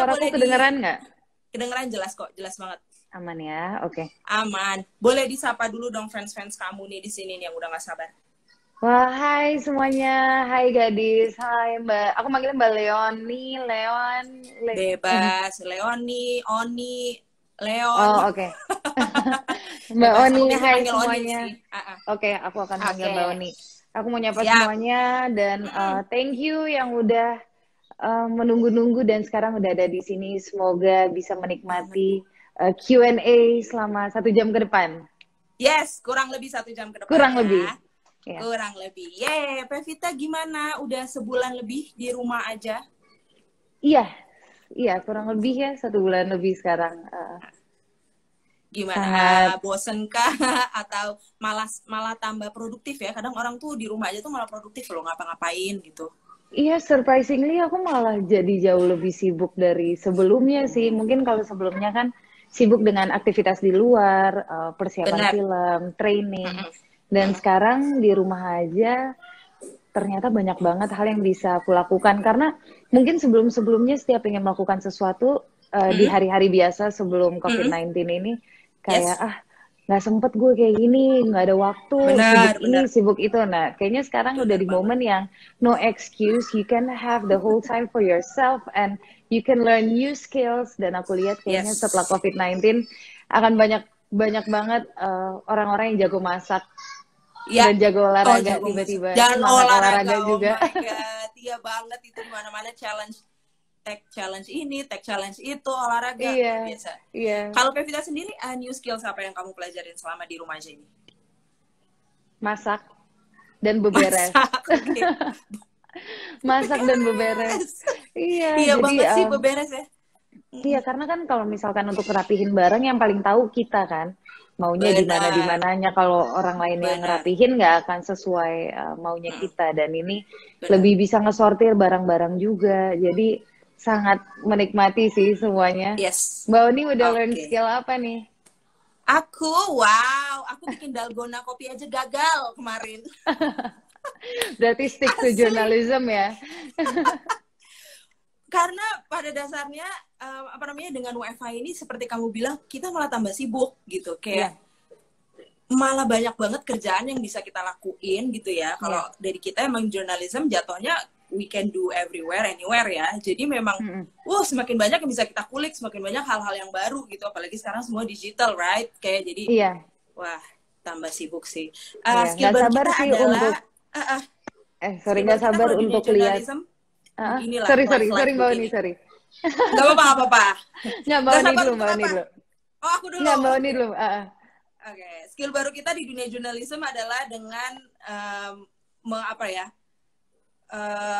Suaraku boleh kedengeran nggak? kedengeran jelas kok, jelas banget. Aman ya, oke. Aman. Boleh disapa dulu dong fans-fans kamu nih di sini nih yang udah gak sabar. Wah, hai semuanya. Hai gadis. Hai Mbak. Aku manggilnya Mbak Leoni. Bebas, Leoni, Oni, Leon. Oh, oke. Mbak Bebas. Oni, Aku biasa hai panggil Oni semuanya. sih. Oke, aku akan panggil Oke. Mbak Oni. Aku mau nyapa Siap. semuanya dan Mm-mm. thank you yang udah menunggu-nunggu dan sekarang udah ada di sini. Semoga bisa Aman. menikmati Q&A selama 1 jam ke depan. Yes, kurang lebih 1 jam ke depan Kurang ya. lebih. Ya. Kurang lebih. Yeay, Pevita gimana? Udah sebulan lebih di rumah aja? Iya, iya kurang lebih ya 1 bulan lebih sekarang. Gimana? Sangat, Bosen kah? Atau malah tambah produktif ya? Kadang orang tuh di rumah aja tuh malah produktif loh, ngapa-ngapain gitu. iya surprisingly aku malah jadi jauh lebih sibuk dari sebelumnya sih. Mungkin kalau sebelumnya kan sibuk dengan aktivitas di luar, persiapan Benar. film, training. Mm-mm. Dan Mm-mm. sekarang di rumah aja ternyata banyak banget hal yang bisa aku lakukan. Karena mungkin sebelum-sebelumnya setiap ingin melakukan sesuatu di Mm-mm. hari-hari biasa sebelum Mm-mm. COVID-19 ini, kayak Yes. nggak sempet gue kayak gini, nggak ada waktu, sibuk Benar, ini, benar. sibuk itu. Nah, kayaknya sekarang udah Benar di banget. momen yang no excuse, you can have the whole time for yourself and you can learn new skills. Dan aku lihat kayaknya setelah Yes. COVID-19 akan banyak banyak banget orang-orang yang jago masak Ya. dan jago Oh, olahraga, jago masak. tiba-tiba Dan semangat olahraga. olahraga Oh juga. my God. Iya banget itu di mana-mana challenge. Tech challenge ini, tech challenge itu, olahraga. Iya, Luar biasa. iya. Kalau Pevita sendiri, new skills apa yang kamu pelajarin selama di rumah aja ini? Masak dan beberes. Masak, oke. Masak dan beberes. Beberes. Iya, Iya jadi banget sih beberes ya. iya, karena kan kalau misalkan untuk ngerapihin barang yang paling tahu kita kan, maunya di mana di Benar, mananya. Kalau orang lain yang benar, ngerapihin nggak akan sesuai maunya mm, kita. Dan ini benar. lebih bisa ngesortir barang-barang juga. Jadi sangat menikmati sih semuanya. Yes, Mbak Oni udah learn oke. skill apa nih? Aku bikin dalgona kopi aja gagal kemarin. Berarti stick to Asli. journalism ya. Karena pada dasarnya apa namanya dengan WFH ini seperti kamu bilang kita malah tambah sibuk gitu. Kayak Iya, malah banyak banget kerjaan yang bisa kita lakuin gitu ya. Kalau iya. dari kita emang journalism jatuhnya we can do everywhere, anywhere ya. Jadi memang, Mm-mm. semakin banyak yang bisa kita kulik, semakin banyak hal-hal yang baru gitu. Apalagi sekarang semua digital, right? Kayak jadi, Iya, wah, tambah sibuk sih. iya. Skill Nggak baru sabar kita sih untuk, adalah, sorry, skill baru nggak kita sabar kalau dunia untuk lihat. journalism, inilah Sorry live-live Mbak Oni, begini. sorry. Gak apa-apa, gak apa-apa. Nggak, Mbak Gak Oni sabar dulu, untuk Mbak Oni apa? dulu. Oh, aku dulu. Nggak, Mbak Oni Oke. dulu. Oke, skill baru kita di dunia jurnalisme adalah dengan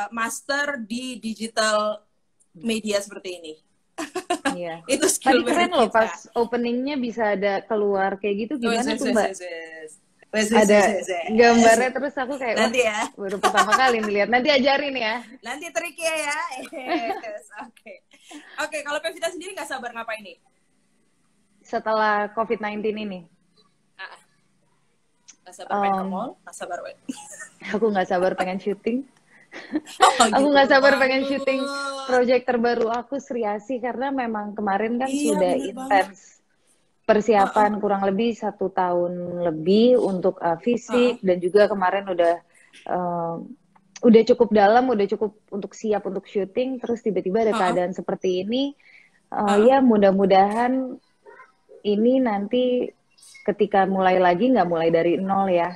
master di digital media seperti ini. Iya. Itu Tadi skill baru keren loh kita. pas openingnya bisa ada keluar kayak gitu. Wes, Gimana wes, tuh wes, Mbak? wes, wes. Ada Wes. gambarnya terus aku kayak, wah Nanti ya. baru pertama kali nih lihat. Nanti ajarin ya. Nanti triknya ya. Yes, oke. Oke, kalau Pevita sendiri nggak sabar ngapain nih? Setelah COVID-19 ini. Ah, nggak sabar pengen ke mall, nggak sabar. Aku nggak sabar pengen syuting. Oh, Aku gitu nggak sabar pengen banget. syuting project terbaru aku Sri Asih karena memang kemarin kan Iya, sudah bener banget. intens persiapan kurang lebih 1 tahun lebih untuk fisik dan juga kemarin udah cukup dalam, udah cukup untuk siap untuk syuting, terus tiba-tiba ada keadaan seperti ini. Ya mudah-mudahan ini nanti ketika mulai lagi nggak mulai dari nol ya.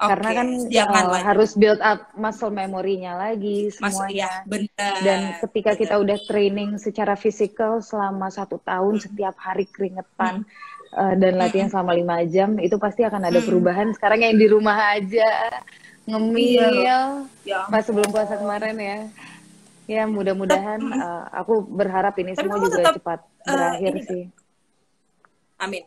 Karena kan Jangan lagi. harus build up muscle memorinya lagi semuanya. Iya, benar. Dan ketika kita Benar. udah training secara fisikal selama 1 tahun, setiap hari keringetan dan latihan selama 5 jam, itu pasti akan ada perubahan. Sekarang yang di rumah aja, Iya loh. ngemil, Ya pas sebelum ampun. puasa kemarin ya. Ya mudah-mudahan aku berharap ini Tapi semua kamu juga tetap cepat berakhir ini sih. Amin.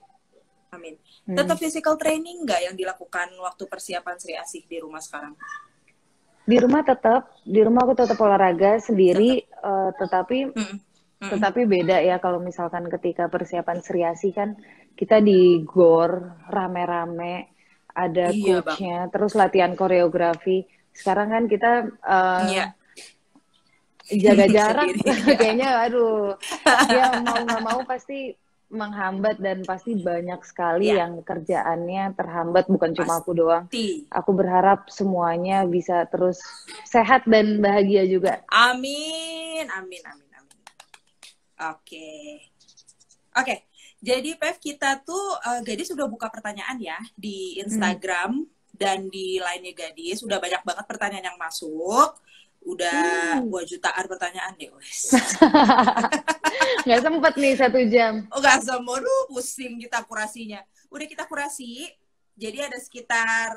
Amin. Tetap physical training nggak yang dilakukan waktu persiapan Sri Asih di rumah sekarang? Di rumah aku tetap olahraga sendiri, tetapi beda ya kalau misalkan ketika persiapan Sri Asih kan kita di GOR rame-rame, ada Iya, Bang. coachnya, terus latihan koreografi. Sekarang kan kita Iya. jaga jarak sendiri. kayaknya aduh ya mau nggak mau pasti menghambat dan pasti banyak sekali Ya, yang kerjaannya terhambat bukan cuma aku doang. pasti. Aku berharap semuanya bisa terus sehat dan bahagia juga. Amin, amin, amin, amin. Oke. Oke. Jadi Pev, kita tuh Gadis sudah buka pertanyaan ya di Hmm. Instagram dan di lainnya Gadis. Udah banyak banget pertanyaan yang masuk. Udah Hmm. jutaan pertanyaan deh, wes. Nggak sempet nih 1 jam. Oh, gak semua, pusing kita kurasinya. Udah kita kurasi, jadi ada sekitar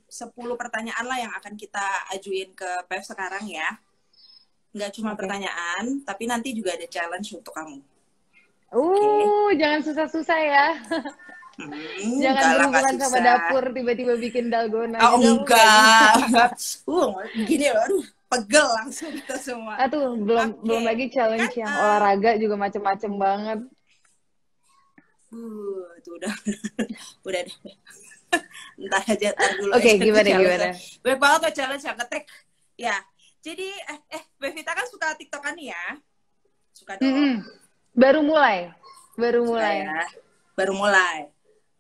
10 pertanyaan lah yang akan kita ajuin ke Pev sekarang ya. Nggak cuma Oke. pertanyaan, tapi nanti juga ada challenge untuk kamu. Jangan susah-susah ya. Jangan Enggak lah, nggak berhubungan sama susah. dapur, tiba-tiba bikin dalgona Oh, gitu, nggak bisa. enggak. Gini loh, aduh, pegel langsung kita semua. Belum lagi challenge Kan, yang olahraga juga macem-macem banget. tuh udah deh. Entar aja, entar dulu Oke, aja gimana? Banyak banget tuh challenge yang ngetek. Ya, jadi Bevita kan suka TikTokan nih ya? Suka dong. Baru mulai. Suka ya? Baru mulai.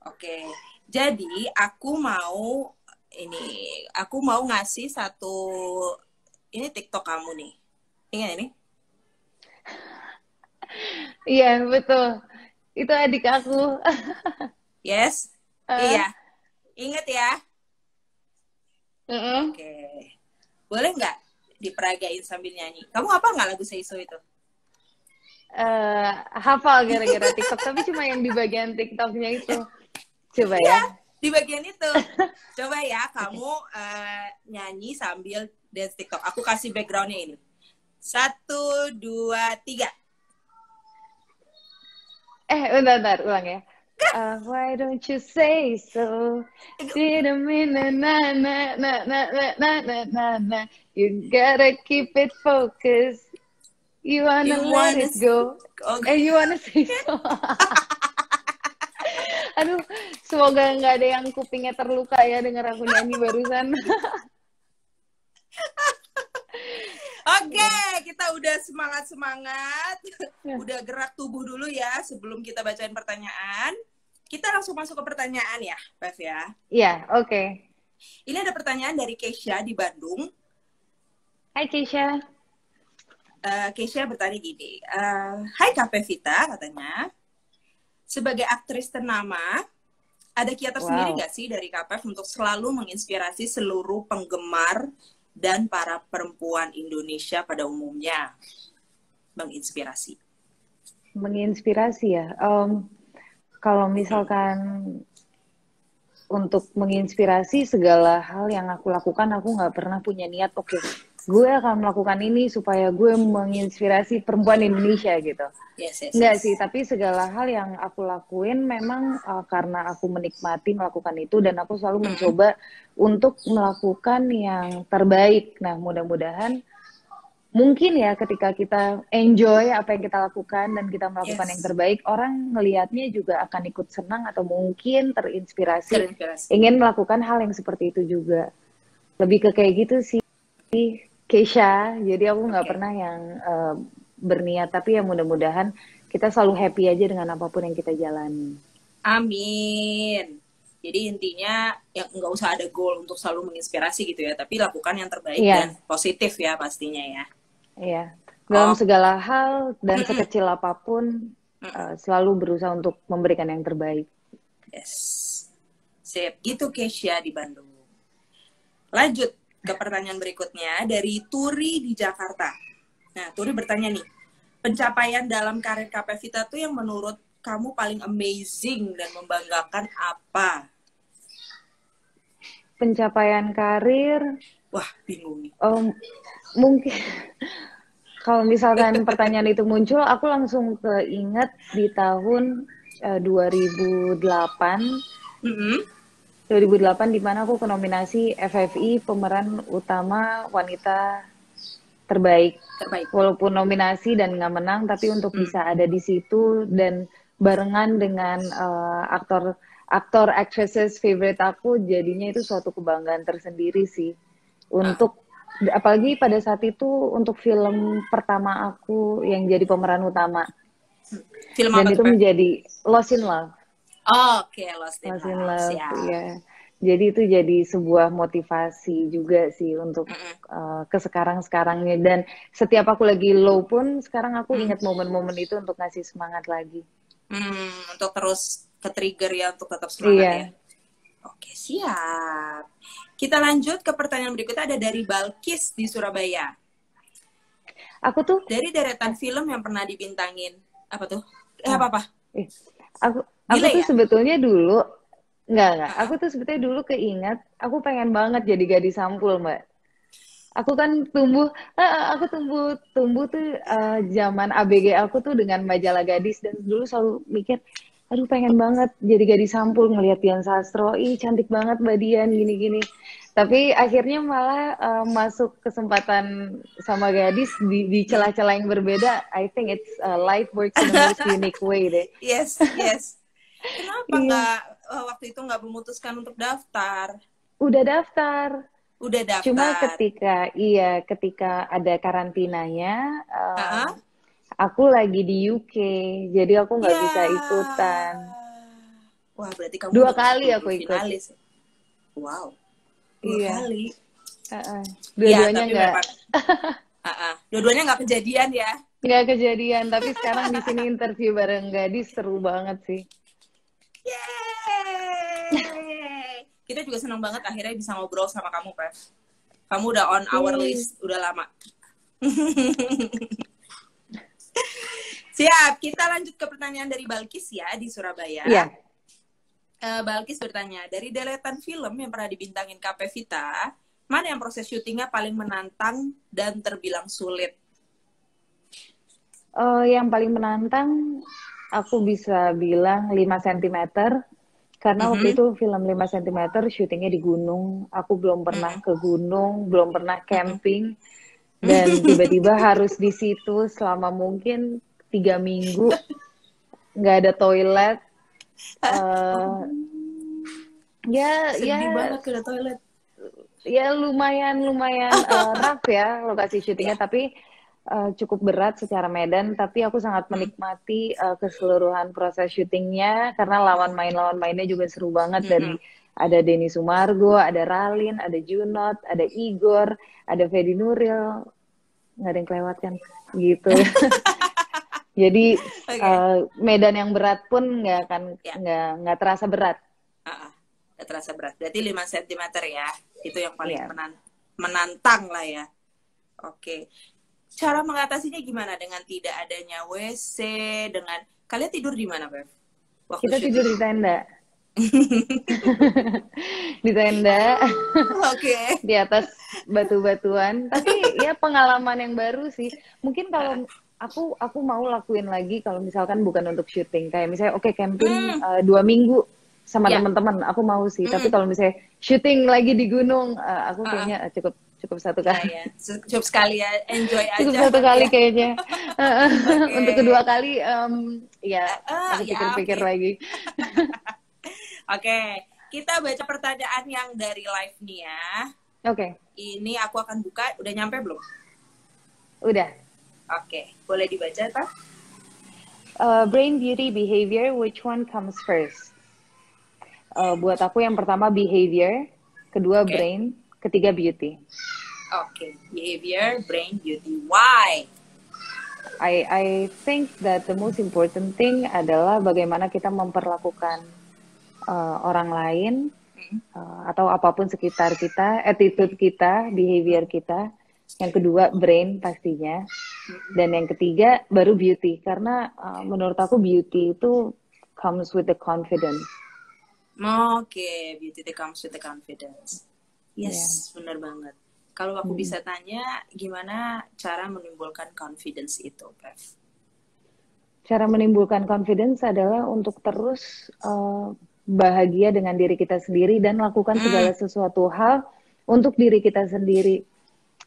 Oke. Jadi aku mau ngasih satu ini TikTok kamu nih. Ingat ini? Iya, betul. Itu adik aku. Yes? Iya. Ingat ya? Oke. Boleh nggak diperagain sambil nyanyi? Kamu apa nggak lagu Seiso itu? Hafal gara-gara TikTok, tapi cuma yang di bagian TikToknya itu. Coba ya. Di bagian itu. Coba ya, kamu nyanyi sambil dance TikTok. Aku kasih backgroundnya ini. 1, 2, 3. Bentar, ulang ya. Why don't you say so? Didn't mean na na na na na na na na na. You gotta keep it focused. You wanna let it go. You wanna say so. Aduh, semoga nggak ada yang kupingnya terluka ya denger aku nyanyi barusan. Oke, kita udah semangat. Udah gerak tubuh dulu ya sebelum kita bacain pertanyaan. Kita langsung masuk ke pertanyaan ya, Bev ya. Iya, oke. Ini ada pertanyaan dari Keisha di Bandung. Hai Keisha. Keisha bertanya gini, hai Kak Pevita, katanya. Sebagai aktris ternama, ada kiat tersendiri nggak sih dari Kak Pev untuk selalu menginspirasi seluruh penggemar dan para perempuan Indonesia pada umumnya? Menginspirasi ya. Kalau misalkan untuk menginspirasi segala hal yang aku lakukan, aku nggak pernah punya niat, oke, gue akan melakukan ini supaya gue menginspirasi perempuan Indonesia gitu. Enggak sih, tapi segala hal yang aku lakuin memang karena aku menikmati melakukan itu dan aku selalu mencoba untuk melakukan yang terbaik. Nah, mudah-mudahan mungkin ya ketika kita enjoy apa yang kita lakukan dan kita melakukan yang terbaik, orang ngelihatnya juga akan ikut senang atau mungkin terinspirasi ingin melakukan hal yang seperti itu juga. Lebih ke kayak gitu sih, Keisha. Jadi aku nggak pernah yang berniat, tapi ya mudah-mudahan kita selalu happy aja dengan apapun yang kita jalani. Amin. Jadi intinya ya nggak usah ada goal untuk selalu menginspirasi gitu ya, tapi lakukan yang terbaik dan positif ya pastinya ya. Iya. Dalam segala hal dan sekecil apapun selalu berusaha untuk memberikan yang terbaik. Yes. Sip. Gitu Keisha di Bandung. Lanjut ke pertanyaan berikutnya dari Turi di Jakarta. Nah, Turi bertanya nih, pencapaian dalam karir Kak Pevita tuh yang menurut kamu paling amazing dan membanggakan apa? Pencapaian karir? Wah, bingung nih. Mungkin kalau misalkan pertanyaan itu muncul, aku langsung keinget di tahun 2008. 2008 di mana aku ke nominasi FFI pemeran utama wanita terbaik. Walaupun nominasi dan nggak menang, tapi untuk bisa ada di situ dan barengan dengan aktor actresses favorite aku, jadinya itu suatu kebanggaan tersendiri sih. Untuk apalagi pada saat itu untuk film pertama aku yang jadi pemeran utama. Film Dan apa itu tuh, Pev? menjadi Lost in Love. Oke, Lost in Lost in Love, Love, siap. ya. Jadi itu jadi sebuah motivasi juga sih untuk Mm-mm. ke sekarang-sekarangnya. Dan setiap aku lagi low pun, sekarang aku Mm. ingat momen-momen itu untuk ngasih semangat lagi. Untuk terus ke-trigger ya, untuk tetap semangat ya. Iya. Oke, siap. Kita lanjut ke pertanyaan berikutnya, ada dari Balkis di Surabaya. Aku tuh, Dari deretan film yang pernah dibintangin. Apa tuh? ah, Apa-apa? eh, aku Delay tuh ya? sebetulnya dulu, enggak. Uh-uh. Aku tuh sebetulnya dulu keingat, aku pengen banget jadi gadis sampul, Mbak. Aku kan aku tumbuh tuh zaman ABG aku tuh dengan majalah gadis dan dulu selalu mikir, aduh pengen banget jadi gadis sampul ngelihat Dian Sastro, ih cantik banget Mbak Dian gini-gini. Tapi akhirnya malah masuk kesempatan sama gadis di Mm. celah-celah yang berbeda. I think it's life works in the most unique way deh. Yes, yes. Kenapa Iya, nggak waktu itu nggak memutuskan untuk daftar? udah daftar. Udah Cuma daftar. ketika ada karantinanya, Uh-uh. aku lagi di UK, jadi aku nggak Ya. bisa ikutan. Wah, berarti kamu Dua udah masuk kali aku 20 ikut. finalis. Wow, 2 Iya, kali. Ya, dua-duanya tapi nggak memang dua-duanya nggak kejadian ya. nggak kejadian. Tapi sekarang di sini interview bareng gadis seru banget sih. Yeay! Kita juga senang banget akhirnya bisa ngobrol sama kamu, Pev. Kamu udah on our Yeay. list, udah lama. Siap, kita lanjut ke pertanyaan dari Balkis ya, di Surabaya. Iya. Balkis bertanya, dari deretan film yang pernah dibintangin KP Vita, mana yang proses syutingnya paling menantang dan terbilang sulit? Yang paling menantang, aku bisa bilang 5 cm. Karena waktu itu film 5 cm syutingnya di gunung. Aku belum pernah ke gunung, belum pernah camping. Dan tiba-tiba harus di situ selama mungkin 3 minggu. Nggak ada toilet. Sedih Ya, banget ke toilet. ya lumayan rough ya lokasi syutingnya, Ya. tapi cukup berat secara medan. Tapi aku sangat menikmati keseluruhan proses syutingnya karena lawan mainnya juga seru banget. Dari ada Denny Sumargo, ada Ralin, ada Junot, ada Igor, ada Fedi Nuril, nggak ada yang kelewatkan gitu. Jadi medan yang berat pun nggak terasa berat. Nggak terasa berat. Berarti 5 cm ya. Itu yang paling Iya. menantang lah ya. Oke. Cara mengatasinya gimana? Dengan tidak adanya WC, dengan kalian tidur di mana, Bev? Waktu Kita syuting? tidur di tenda. Di tenda. Oke. Di atas batu-batuan. Tapi ya pengalaman yang baru sih. Mungkin kalau aku mau lakuin lagi kalau misalkan bukan untuk syuting, kayak misalnya camping 2 minggu sama teman-teman, aku mau sih. Tapi kalau misalnya syuting lagi di gunung, aku kayaknya cukup 1 kali. Ya. Cukup sekali ya, enjoy aja. Cukup 1 kali ya. Kayaknya. Untuk kedua kali, aku pikir-pikir lagi. Oke, kita baca pertanyaan yang dari live nih ya. Oke. Ini aku akan buka, udah nyampe belum? Udah. Oke, boleh dibaca, Pak? Brain, beauty, behavior, which one comes first? Buat aku yang pertama behavior, kedua brain, ketiga beauty. Oke, behavior, brain, beauty. Why? I think that the most important thing adalah bagaimana kita memperlakukan orang lain atau apapun sekitar kita, attitude kita, behavior kita. Yang kedua brain pastinya, dan yang ketiga baru beauty. Karena menurut aku beauty itu comes with the confidence. Oke, beauty comes with the confidence. Yes, benar banget. Kalau aku bisa tanya, gimana cara menimbulkan confidence itu, Bev? Cara menimbulkan confidence adalah untuk terus bahagia dengan diri kita sendiri dan lakukan segala sesuatu hal untuk diri kita sendiri.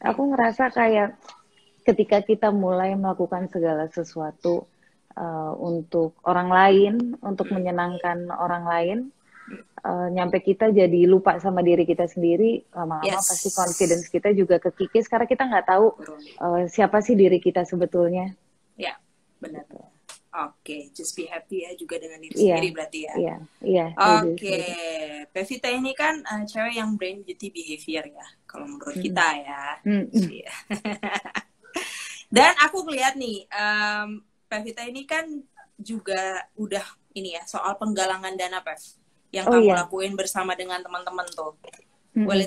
Aku ngerasa kayak ketika kita mulai melakukan segala sesuatu untuk orang lain, untuk menyenangkan orang lain, nyampe kita jadi lupa sama diri kita sendiri, lama-lama pasti confidence Yes. kita juga kekikis karena kita nggak tahu Turun. siapa sih diri kita sebetulnya. Ya, benar. Oke, just be happy ya juga dengan diri Iya, sendiri berarti ya. iya, iya. Oke, Pevita ini kan cewek yang brain beauty behavior ya, kalau menurut kita ya. Iya. Dan aku ngeliat nih, Pevita ini kan juga udah ini ya, soal penggalangan dana, Pev, yang kamu lakuin bersama dengan teman-teman tuh. Well,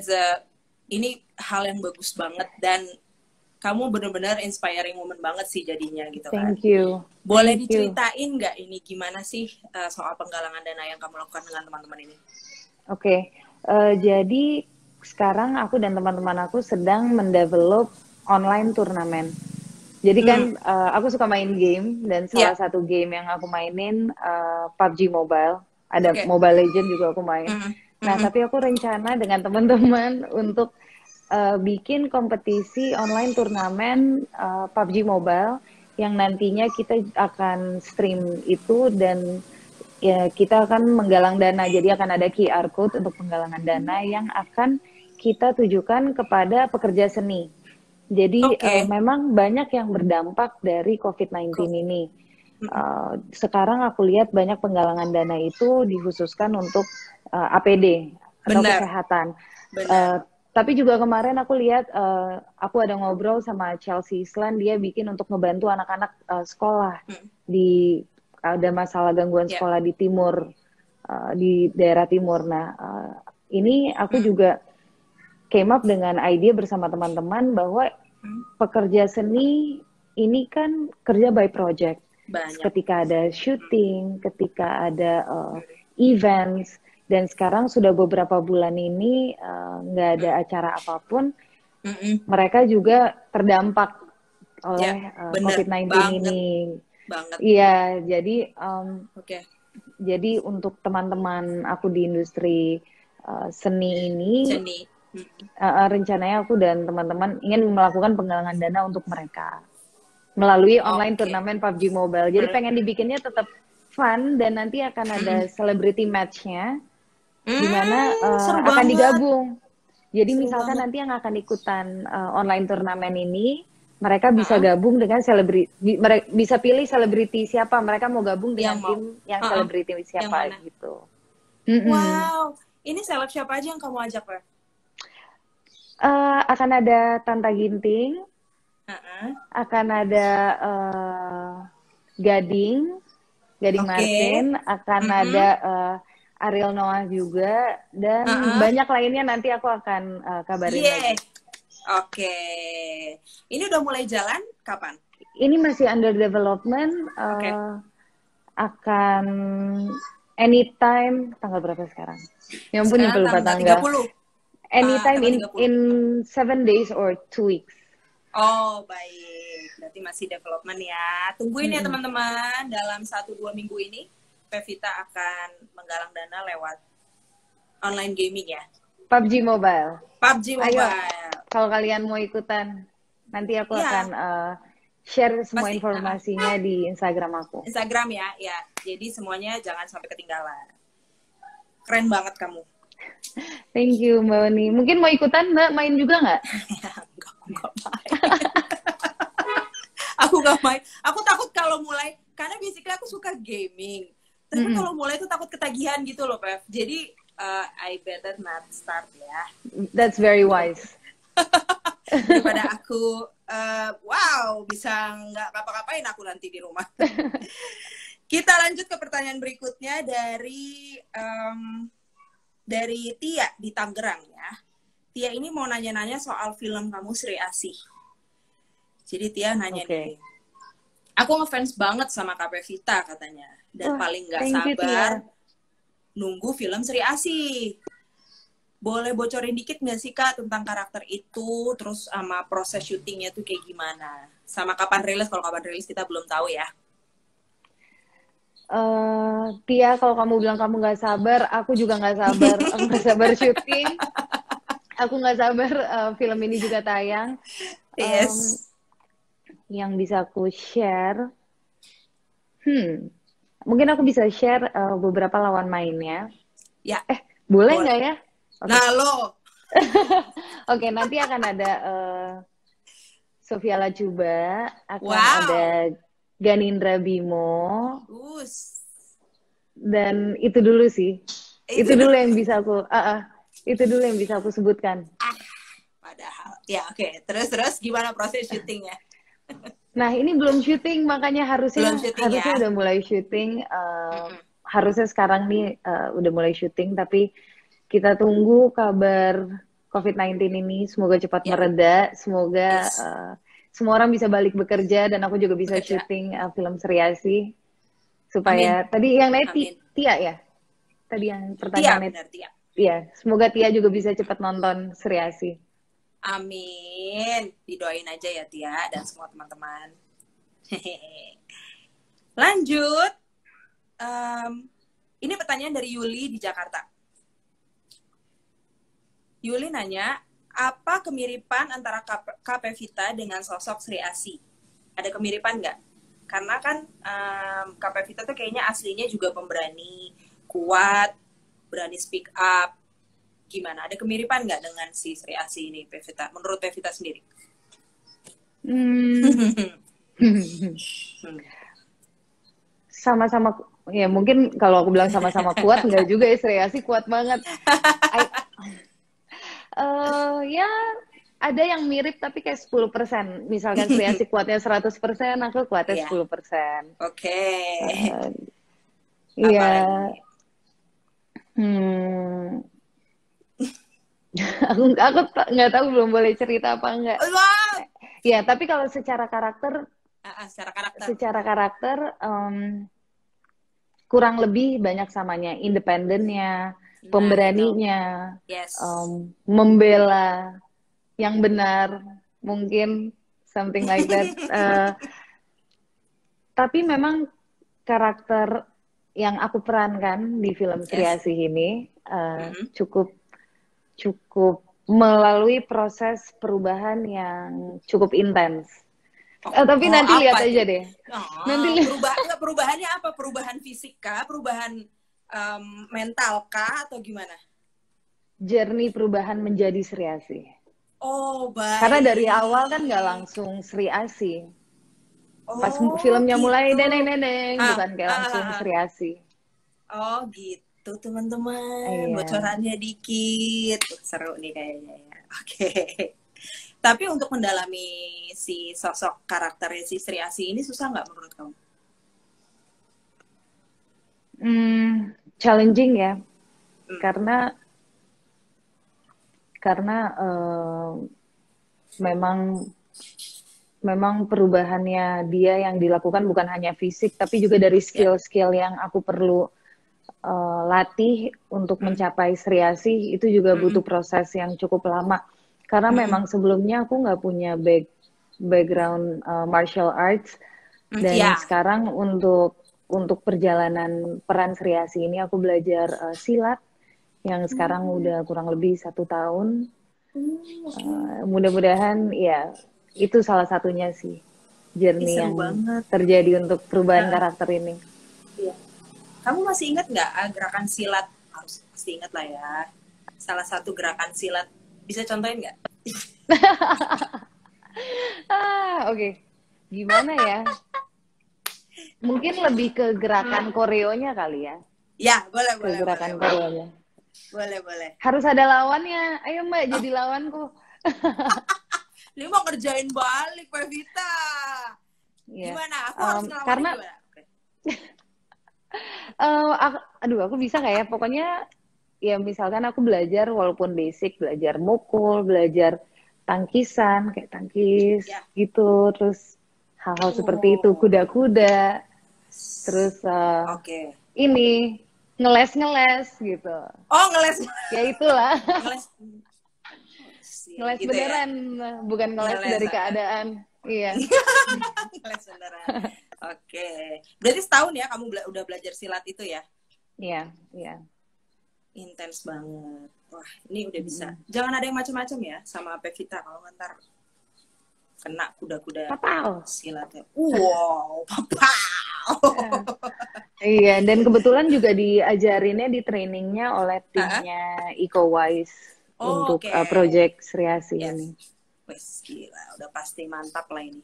ini hal yang bagus banget dan kamu benar-benar inspiring woman banget sih jadinya gitu kan. Thank you. Boleh diceritain nggak ini gimana sih soal penggalangan dana yang kamu lakukan dengan teman-teman ini? Oke, jadi sekarang aku dan teman-teman aku sedang mendevelop online turnamen. Jadi kan aku suka main game dan salah satu game yang aku mainin PUBG Mobile. Ada Mobile Legends juga aku main. Nah, tapi aku rencana dengan teman-teman untuk bikin kompetisi online turnamen PUBG Mobile yang nantinya kita akan stream itu dan ya kita akan menggalang dana. Jadi akan ada QR code untuk penggalangan dana yang akan kita tujukan kepada pekerja seni. Jadi memang banyak yang berdampak dari COVID-19 ini. Sekarang aku lihat banyak penggalangan dana itu dikhususkan untuk APD atau kesehatan. Tapi juga kemarin aku lihat, aku ada ngobrol sama Chelsea Islan, dia bikin untuk ngebantu anak-anak sekolah ada masalah gangguan sekolah di timur, di daerah timur. Nah, ini aku juga came up dengan ide bersama teman-teman bahwa pekerja seni ini kan kerja by project. Ketika ada syuting, ketika ada events, dan sekarang sudah beberapa bulan ini nggak ada acara apapun, mereka juga terdampak oleh COVID-19 ini. Iya, jadi untuk teman-teman aku di industri seni ini, rencananya aku dan teman-teman ingin melakukan penggalangan dana untuk mereka melalui online turnamen PUBG Mobile. Jadi pengen dibikinnya tetap fun dan nanti akan ada celebrity match-nya. Di mana akan digabung. Jadi misalkan nanti yang akan ikutan online turnamen ini, mereka bisa gabung dengan selebriti, bisa pilih selebriti siapa, mereka mau gabung dengan tim yang selebriti siapa gitu. Wow, ini seleb siapa aja yang kamu ajak, Pak? Akan ada Tanta Ginting, akan ada Gading Martin, akan ada Ariel Noah juga, dan banyak lainnya nanti aku akan kabarin lagi. Oke. Ini udah mulai jalan kapan? Ini masih under development. Akan anytime, tanggal berapa sekarang? Ya ampun, nyampe lupa tanggal. 30. Anytime in 7 days or 2 weeks. Oh, baik. Berarti masih development ya. Tungguin ya teman-teman. Dalam 1-2 minggu ini Pevita akan menggalang dana lewat online gaming ya. PUBG Mobile. Ayo, kalau kalian mau ikutan, nanti aku akan share semua informasinya di Instagram aku. Instagram ya. Jadi semuanya jangan sampai ketinggalan. Keren banget kamu. Thank you, Mbak Oni. Mungkin mau ikutan, Mbak, main juga nggak? Enggak main. Aku nggak main. Aku takut kalau mulai, karena basically aku suka gaming. Tapi kalau mulai tuh takut ketagihan gitu loh, Pev. Jadi I better not start ya. That's very wise. Daripada aku bisa nggak ngapa-ngapain aku nanti di rumah. Kita lanjut ke pertanyaan berikutnya dari Tia di Tangerang ya. Tia ini mau nanya-nanya soal film kamu Sri Asih. Jadi Tia nanya nih, aku ngefans banget sama Kak Pevita katanya. Dan paling gak sabar nunggu film Sri Asih. Boleh bocorin dikit gak sih Kak tentang karakter itu, terus sama proses syutingnya tuh kayak gimana? Sama kapan rilis, kalau kapan rilis kita belum tahu ya. Tia, kalau kamu bilang kamu gak sabar, aku juga gak sabar. Aku gak sabar syuting. Aku gak sabar film ini juga tayang. Yang bisa aku share, mungkin aku bisa share beberapa lawan mainnya. Ya, Boleh nggak ya? Okay. Nah, lo. Oke, nanti akan ada Sofia Lacuba, akan ada Ganindra Bimo. Dan itu dulu sih. Itu dulu yang bisa aku itu dulu yang bisa aku sebutkan. Padahal. Ya, oke. Terus gimana proses syutingnya? Nah, ini belum syuting, makanya harusnya udah mulai syuting. Harusnya sekarang nih udah mulai syuting, tapi kita tunggu kabar COVID-19 ini semoga cepat mereda, semoga semua orang bisa balik bekerja dan aku juga bisa syuting film Sri Asih supaya tadi yang naik Tia ya, tadi yang pertanyaannya Tia. Iya, semoga Tia juga bisa cepat nonton Sri Asih. Amin, didoain aja ya Tia dan semua teman-teman. Lanjut, ini pertanyaan dari Yuli di Jakarta. Yuli nanya, apa kemiripan antara Kak Pevita dengan sosok Sri Asih? Ada kemiripan nggak? Karena kan Kak Pevita tuh kayaknya aslinya juga pemberani, kuat, berani speak up. Gimana? Ada kemiripan nggak dengan si Sri Asih ini, Pevita? Menurut Pevita sendiri? Sama-sama, ya mungkin kalau aku bilang sama-sama kuat, nggak juga ya, Sri Asih kuat banget. Ya ada yang mirip tapi kayak 10%. Misalkan Sri Asih kuatnya 100%, aku kuatnya 10%. Oke. Iya. Aku nggak tahu, belum boleh cerita apa enggak. Ya, tapi kalau secara karakter kurang lebih banyak samanya, independennya, pemberaninya, membela yang benar, mungkin something like that. Tapi memang karakter yang aku perankan di film Sri Asih ini cukup melalui proses perubahan yang cukup intens. Tapi nanti lihat aja deh. Nanti perubahannya apa? Perubahan fisik kah? Perubahan mental kah? Atau gimana? Journey perubahan menjadi Sri Asih. Oh, baik. Karena dari awal kan nggak langsung Sri Asih. Pas filmnya mulai neneng-neneng, bukan kayak langsung Sri Asih. Oh gitu teman-teman, bocorannya dikit. Seru nih kayaknya ya. Oke. Tapi untuk mendalami si sosok karakternya si Sri Asih ini susah nggak menurut kamu? Challenging ya. Karena memang perubahannya dia yang dilakukan bukan hanya fisik, tapi juga dari skill-skill yang aku perlu latih untuk mencapai Sri Asih, itu juga butuh proses yang cukup lama. Karena memang sebelumnya aku nggak punya background martial arts, dan sekarang untuk perjalanan peran Sri Asih ini aku belajar silat yang sekarang udah kurang lebih 1 tahun. Mudah-mudahan ya itu salah satunya sih journey yang terjadi untuk perubahan karakter ini. Iya. Kamu masih ingat nggak gerakan silat? Harus pasti ingat lah ya. Salah satu gerakan silat, bisa contohin nggak? Oke. Gimana ya? Mungkin lebih ke gerakan koreonya kali ya. Ya, boleh. Gerakan koreonya. Boleh. Harus ada lawannya. Ayo Mbak, jadi lawanku. Ini mau ngerjain balik, Pevita. Gimana? Aku harus ngelawan gimana? Aku bisa nggak ya? Pokoknya ya misalkan aku belajar walaupun basic, belajar mukul, belajar tangkisan, kayak tangkis gitu. Terus hal-hal seperti itu, kuda-kuda. Terus ini ngeles gitu. Oh, ngeles. Ya itulah. Ngeles gitu beneran, bukan ngeles dari keadaan. Iya. Ngeles beneran. Oke. Berarti setahun ya kamu udah belajar silat itu ya? Iya. Intens banget. Wah, ini udah bisa. Jangan ada yang macam-macam ya sama Pevita, kalau ntar kena kuda-kuda silatnya. Wow, papau. Iya, dan kebetulan juga diajarinnya di trainingnya oleh timnya EcoWise Oh, untuk oke. project Sri Asih Yes. ini. Wes, gila. Udah pasti mantap lah ini.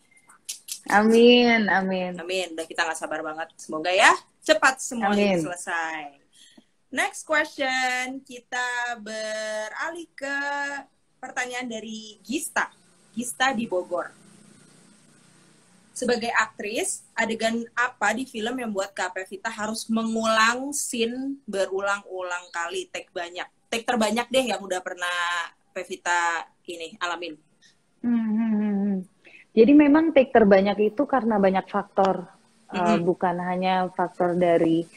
Amin, amin, Amin. Udah kita nggak sabar banget. Semoga ya cepat semua ini amin. selesai. Next question. Kita beralih ke pertanyaan dari Gista. Gista di Bogor. Sebagai aktris, adegan apa di film yang buat Kak Pevita harus mengulang scene berulang-ulang kali, take banyak? Take terbanyak deh yang udah pernah Pevita ini alamin. Jadi memang take terbanyak itu karena banyak faktor, bukan hanya faktor dari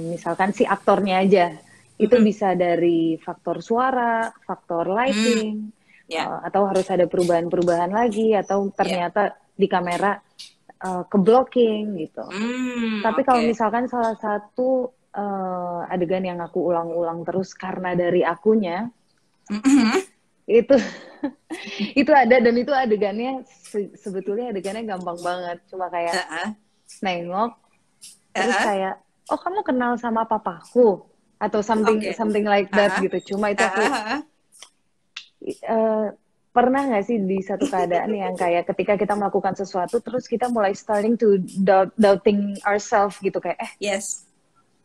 misalkan si aktornya aja. Itu bisa dari faktor suara, faktor lighting, atau harus ada perubahan-perubahan lagi, atau ternyata di kamera ke blocking gitu. Tapi kalau misalkan salah satu adegan yang aku ulang-ulang terus karena dari akunya, itu ada, dan itu adegannya sebetulnya adegannya gampang banget, cuma kayak nengok terus kayak, oh kamu kenal sama papaku atau something like that gitu. Cuma itu aku pernah nggak sih di satu keadaan yang kayak ketika kita melakukan sesuatu terus kita mulai starting to doubting ourselves gitu, kayak yes,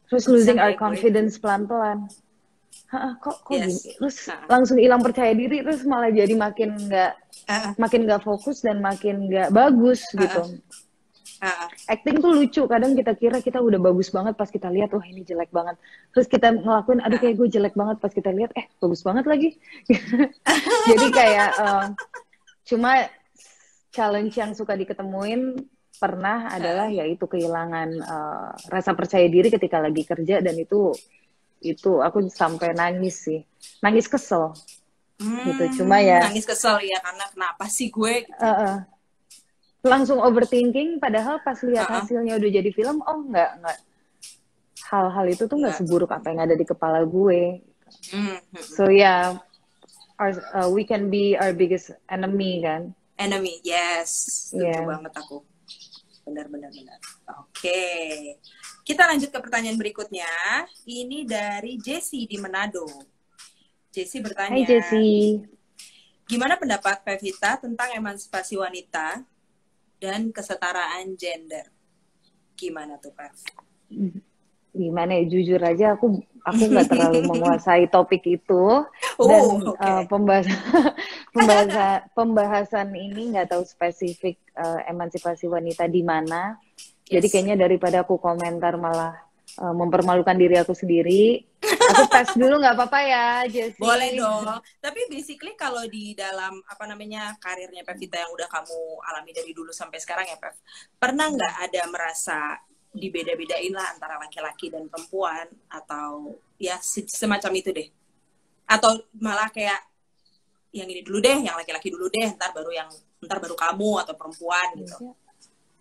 terus losing our confidence pelan-pelan. Kok gini, terus langsung hilang percaya diri, terus malah jadi makin nggak fokus dan makin nggak bagus gitu. Acting tuh lucu, kadang kita kira kita udah bagus banget pas kita lihat, wah ini jelek banget, terus kita ngelakuin, aduh kayak gue jelek banget, pas kita lihat bagus banget lagi. Jadi kayak cuma challenge yang suka diketemuin pernah adalah yaitu kehilangan rasa percaya diri ketika lagi kerja, dan itu aku sampai nangis sih, nangis kesel gitu. Cuma ya nangis kesel ya, karena kenapa sih gue langsung overthinking, padahal pas lihat hasilnya udah jadi film, oh nggak, hal-hal itu tuh nggak seburuk apa yang ada di kepala gue. So yeah, we can be our biggest enemy kan. Enemy, yes, setuju banget aku. Benar. Oke. Kita lanjut ke pertanyaan berikutnya. Ini dari Jessie di Manado. Jessie bertanya, Hai Jessie, gimana pendapat Pevita tentang emansipasi wanita dan kesetaraan gender? Gimana tuh, Pev? Gimana ya, jujur aja aku nggak terlalu menguasai topik itu, dan pembahasan ini nggak tahu spesifik emansipasi wanita di mana. Jadi kayaknya daripada aku komentar malah mempermalukan diri aku sendiri. Aku tes dulu nggak apa-apa ya, Jessie? Boleh dong. Tapi basically kalau di dalam karirnya Pevita yang udah kamu alami dari dulu sampai sekarang ya, Pev, pernah nggak ada merasa dibeda-bedain lah antara laki-laki dan perempuan, atau ya semacam itu deh? Atau malah kayak yang ini dulu deh, yang laki-laki dulu deh, ntar baru kamu atau perempuan gitu?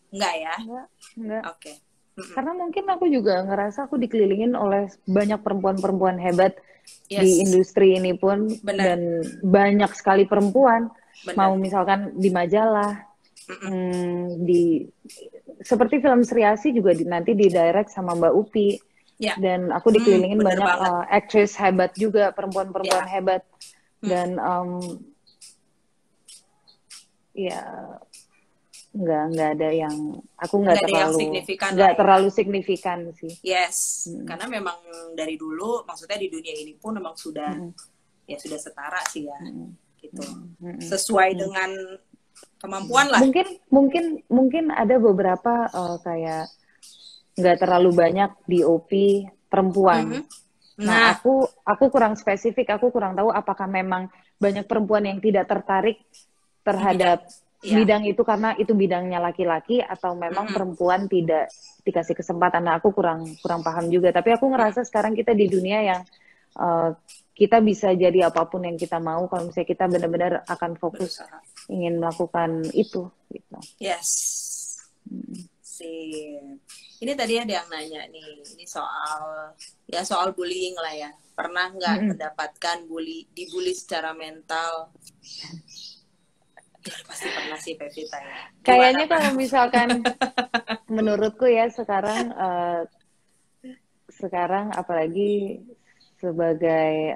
Enggak ya? Enggak. Oke. Karena mungkin aku juga ngerasa aku dikelilingin oleh banyak perempuan-perempuan hebat di industri ini pun. Dan banyak sekali perempuan. Mau misalkan di majalah, seperti film Sri Asih juga nanti di direct sama Mbak Upi. Dan aku dikelilingin banyak aktris hebat juga, perempuan-perempuan hebat. Dan ya nggak ada yang aku nggak terlalu signifikan sih. Yes, karena memang dari dulu, maksudnya di dunia ini pun memang sudah sudah setara sih ya, gitu. Sesuai dengan kemampuan lah. Mungkin ada beberapa kayak nggak terlalu banyak DOP perempuan. Nah, aku kurang spesifik, aku kurang tahu apakah memang banyak perempuan yang tidak tertarik terhadap bidang itu karena itu bidangnya laki-laki, atau memang perempuan tidak dikasih kesempatan. Nah, aku kurang paham juga. Tapi aku ngerasa sekarang kita di dunia yang kita bisa jadi apapun yang kita mau kalau misalnya kita benar-benar akan fokus ingin melakukan itu gitu. Yes. Ini tadi ada yang nanya nih, ini soal bullying lah ya. Pernah nggak mendapatkan dibully secara mental? Pasti pernah sih, Pevita ya. Kayaknya kalau misalkan menurutku ya sekarang sekarang apalagi sebagai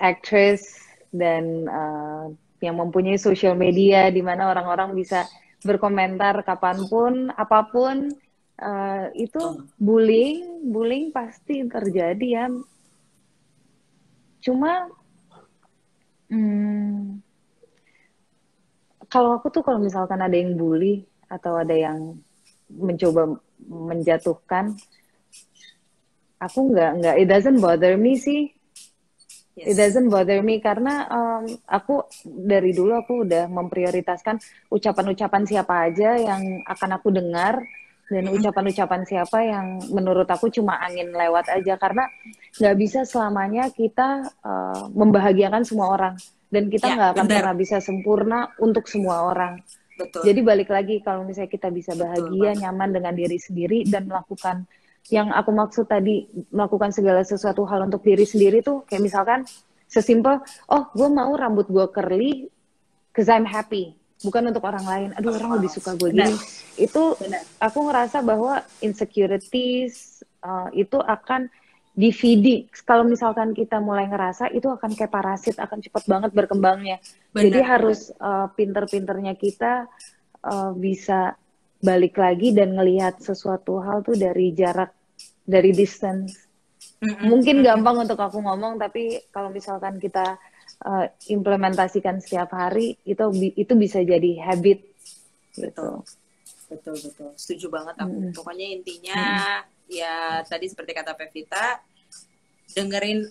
actress dan yang mempunyai social media di mana orang-orang bisa berkomentar kapanpun, apapun, itu bullying pasti terjadi ya. Cuma kalau aku tuh kalau misalkan ada yang bully atau ada yang mencoba menjatuhkan, aku nggak, it doesn't bother me sih. Yes. It doesn't bother me karena aku dari dulu aku udah memprioritaskan ucapan-ucapan siapa aja yang akan aku dengar dan ucapan-ucapan siapa yang menurut aku cuma angin lewat aja, karena nggak bisa selamanya kita membahagiakan semua orang dan kita nggak akan pernah bisa sempurna untuk semua orang. Betul. Jadi balik lagi, kalau misalnya kita bisa bahagia, nyaman dengan diri sendiri dan melakukan yang aku maksud tadi, melakukan segala sesuatu hal untuk diri sendiri tuh kayak misalkan sesimpel, oh gue mau rambut gue curly cause I'm happy, bukan untuk orang lain, aduh orang lebih suka gue gini. Itu aku ngerasa bahwa insecurities itu akan di-feeding. Kalau misalkan kita mulai ngerasa, itu akan kayak parasit, akan cepat banget berkembangnya. Jadi harus pinter-pinternya kita bisa balik lagi dan ngelihat sesuatu hal tuh dari jarak, dari distance. Mungkin gampang untuk aku ngomong, tapi kalau misalkan kita implementasikan setiap hari, itu bisa jadi habit. Gitu. Betul. Setuju banget aku. Pokoknya intinya ya tadi seperti kata Pevita, dengerin,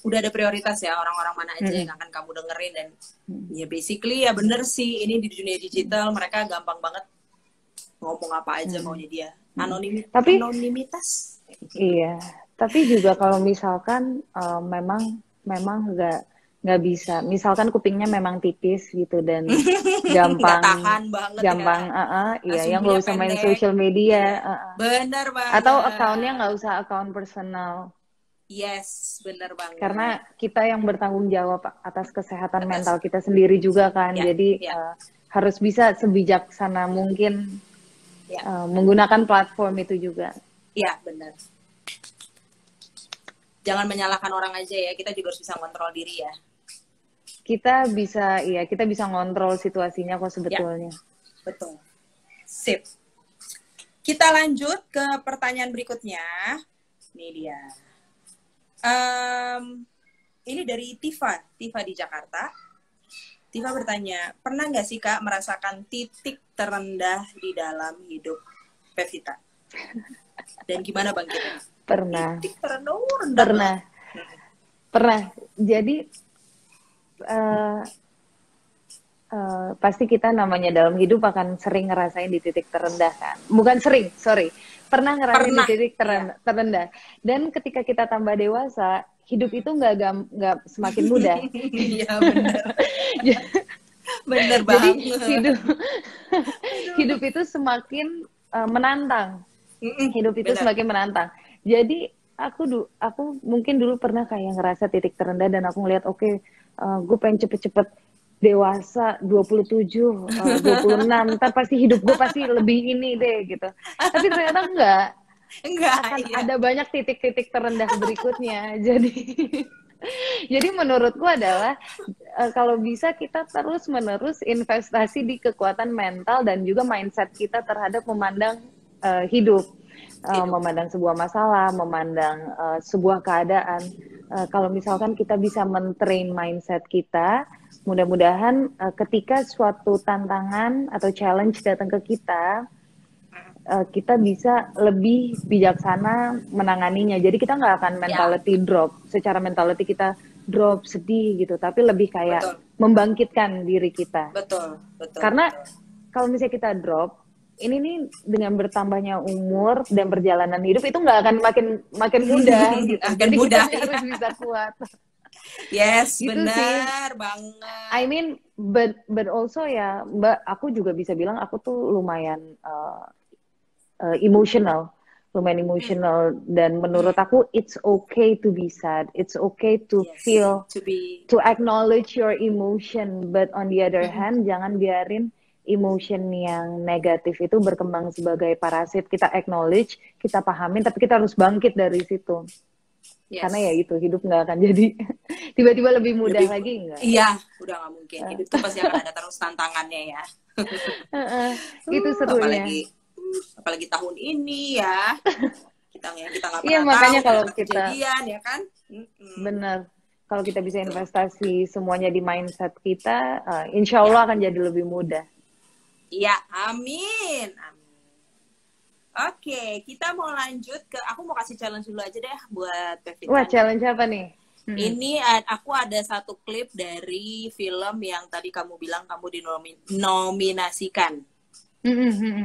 udah ada prioritas ya orang-orang mana aja yang akan kamu dengerin, dan ya basically ya bener sih, ini di dunia digital mereka gampang banget ngomong apa aja maunya dia. Anonimitas. Iya, tapi juga kalau misalkan memang nggak bisa, misalkan kupingnya memang tipis gitu dan gampang iya, yang nggak usah main social media. Bener banget. Atau akunnya nggak usah akun personal. Yes, bener banget. Karena kita yang bertanggung jawab atas kesehatan mental kita sendiri juga kan. Jadi harus bisa sebijaksana mungkin menggunakan platform itu juga. Iya, benar. Jangan menyalahkan orang aja ya, kita juga harus bisa kontrol diri ya. Kita bisa ngontrol situasinya kok sebetulnya. Ya, betul. Sip. Kita lanjut ke pertanyaan berikutnya. Ini dia. Ini dari Tifa di Jakarta. Tifa bertanya, pernah nggak sih Kak merasakan titik terendah di dalam hidup Pevita? Dan gimana bangkitnya? Pernah. Titik terendah. Pernah. Jadi pasti kita namanya dalam hidup akan sering ngerasain di titik terendah kan. Bukan sering, sorry. Pernah ngerasain di titik terendah. Dan ketika kita tambah dewasa, hidup itu nggak semakin mudah. Iya benar. Benar banget. Jadi hidup itu semakin menantang. Hidup itu semakin menantang. Jadi aku mungkin dulu pernah kayak ngerasa titik terendah dan aku ngeliat gue pengen cepet-cepet dewasa 27, 26, ntar pasti hidup gue pasti lebih ini deh gitu. Tapi ternyata enggak akan ada banyak titik-titik terendah berikutnya. Jadi menurutku adalah kalau bisa kita terus-menerus investasi di kekuatan mental dan juga mindset kita terhadap memandang hidup. Memandang sebuah masalah, memandang sebuah keadaan. Kalau misalkan kita bisa men-train mindset kita, mudah-mudahan ketika suatu tantangan atau challenge datang ke kita, kita bisa lebih bijaksana menanganinya. Jadi kita nggak akan mentality drop. Secara mentality kita drop, sedih gitu, tapi lebih kayak membangkitkan diri kita. Betul. Karena kalau misalnya kita drop, ini nih dengan bertambahnya umur dan perjalanan hidup itu nggak akan makin mudah gitu. Jadi mudah, kita harus bisa kuat. Yes, gitu benar banget. I mean, but also ya, Mbak, aku juga bisa bilang aku tuh lumayan emotional dan menurut aku it's okay to be sad, it's okay to feel, to acknowledge your emotion, but on the other hand jangan biarin emotion yang negatif itu berkembang sebagai parasit. Kita acknowledge, kita pahamin, tapi kita harus bangkit dari situ. Karena ya itu, hidup nggak akan jadi tiba-tiba lebih mudah lagi, enggak. Iya, udah nggak mungkin. Hidup tuh pasti akan ada terus tantangannya ya. Itu serunya. Apalagi tahun ini ya. Kita nggak Iya, pernah makanya tahu kalau kita kejadian ya kan. benar, kalau kita bisa investasi semuanya di mindset kita, insya Allah akan jadi lebih mudah. Iya, amin. Oke, kita mau lanjut ke, aku mau kasih challenge dulu aja deh buat Pevita. Wah, challenge apa nih? Ini aku ada satu klip dari film yang tadi kamu bilang kamu dinominasikan.